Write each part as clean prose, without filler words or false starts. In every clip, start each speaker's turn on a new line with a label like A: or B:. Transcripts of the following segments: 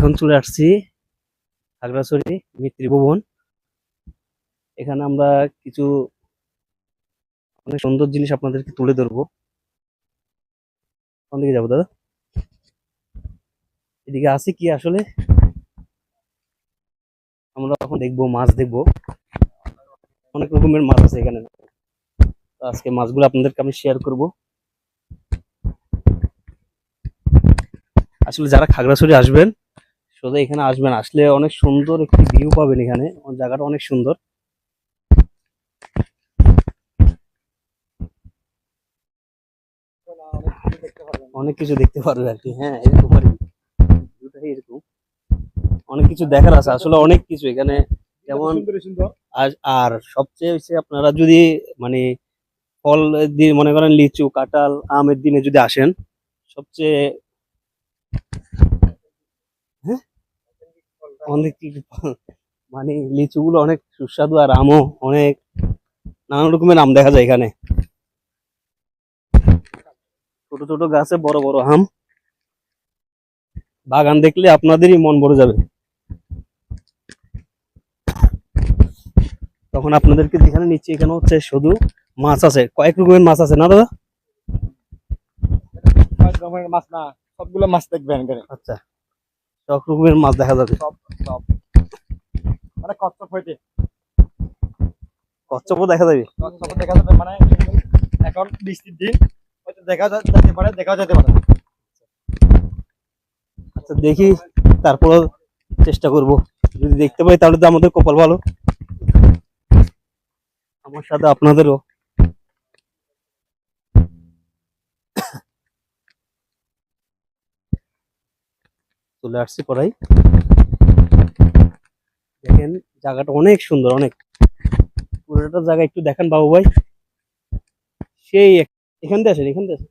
A: এখন চলে আসছি খাগড়াছড়ি মিত্রি ভবন। এখানে আমরা কিছু অনেক সুন্দর জিনিস আপনাদেরকে তুলে ধরবো। কোন দিকে যাবো দাদা? এদিকে আছে কি আসলে? আমরা এখন দেখবো, মাছ দেখবো। অনেক রকমের মাছ আছে এখানে। তো আজকে মাছগুলো আপনাদেরকে আমি শেয়ার করব। আসলে যারা খাগড়াছড়ি আসবেন, সোজা এখানে আসবেন, আসলে অনেক সুন্দর একটি ভিউ পাবেন। এখানে জায়গাটা অনেক সুন্দর। অনেক কিছু দেখতে পারবে আর কি। হ্যাঁ, এরকম আর কি। ভিউটাই এরকম। অনেক কিছু দেখার আছে আসলে, অনেক কিছু এখানে। যেমন আর সবচেয়ে হচ্ছে আপনারা যদি মানে ফল দিয়ে মনে করেন লিচু, কাঁঠাল, আমের দিনে যদি আসেন, সবচেয়ে হ্যাঁ অনেক মানে লিচুগুলো অনেক সুস্বাদু, আর আমও অনেক নানান রকমের আম দেখা যায় এখানে। ছোট ছোট গাছে বড় বড় আম। বাগান দেখলে আপনাদেরই মন ভরে যাবে। তখন আপনাদেরকে যেখানে নিচ্ছে, এখানে হচ্ছে শুধু মাছ আছে, কয়েক রকমের মাছ আছে না দাদা?
B: মাছ না, সবগুলো মাছ দেখবেন এখানে।
A: আচ্ছা, সব রকমের মাছ দেখা যাবে।
B: সব সব মানে কচ্ছপ হইতে
A: কচ্ছপও দেখা যাবে।
B: কচ্ছপ দেখা যাবে, মানে এখন বৃষ্টির দিন হয়তো যেতে পারে, দেখাও যেতে পারে।
A: আচ্ছা, দেখি, তারপরে চেষ্টা করব। যদি দেখতে পাই তাহলে তো আমাদের কপাল ভালো, আমার সাথে আপনাদেরও। চলে আসছি পড়াই। দেখেন জায়গাটা অনেক সুন্দর, অনেক। পুরোটা জায়গা একটু দেখেন বাবু ভাই। সেই এখান দিয়ে আসেন, এখান দিয়ে আসেন।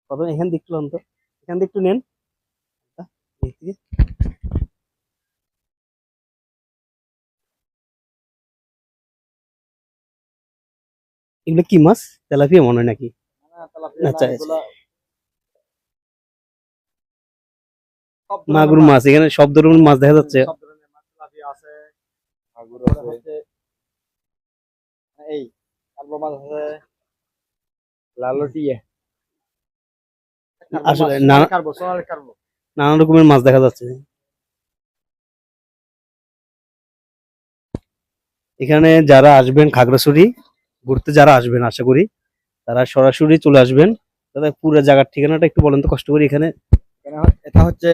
A: কত এখান দিয়ে একটু লন তো, এখান দিয়ে একটু নেন। এই দিকে। এগুলো কি মাছ? তেলাপিয়া মনে হয় নাকি? আচ্ছা, মাগুর মাছ। এখানে সব ধরনের মাছ দেখা যাচ্ছে।
B: সব ধরনের মাছ, তেলাপিয়া আছে, মাগুর আছে, এই কার্পো মাছ আছে, লালটিয়া,
A: আসলে
B: সোনালী কার্পো।
A: নানান রকমের মাছ দেখা যাচ্ছে এখানে। যারা আসবেন খাগড়াছড়ি ঘুরতে, যারা আসবেন আশা করি তারা সরাসরি চলে আসবেন। দাদা পুরো জায়গার ঠিকানাটা একটু বলেন তো কষ্ট করি। এখানে
B: এটা হচ্ছে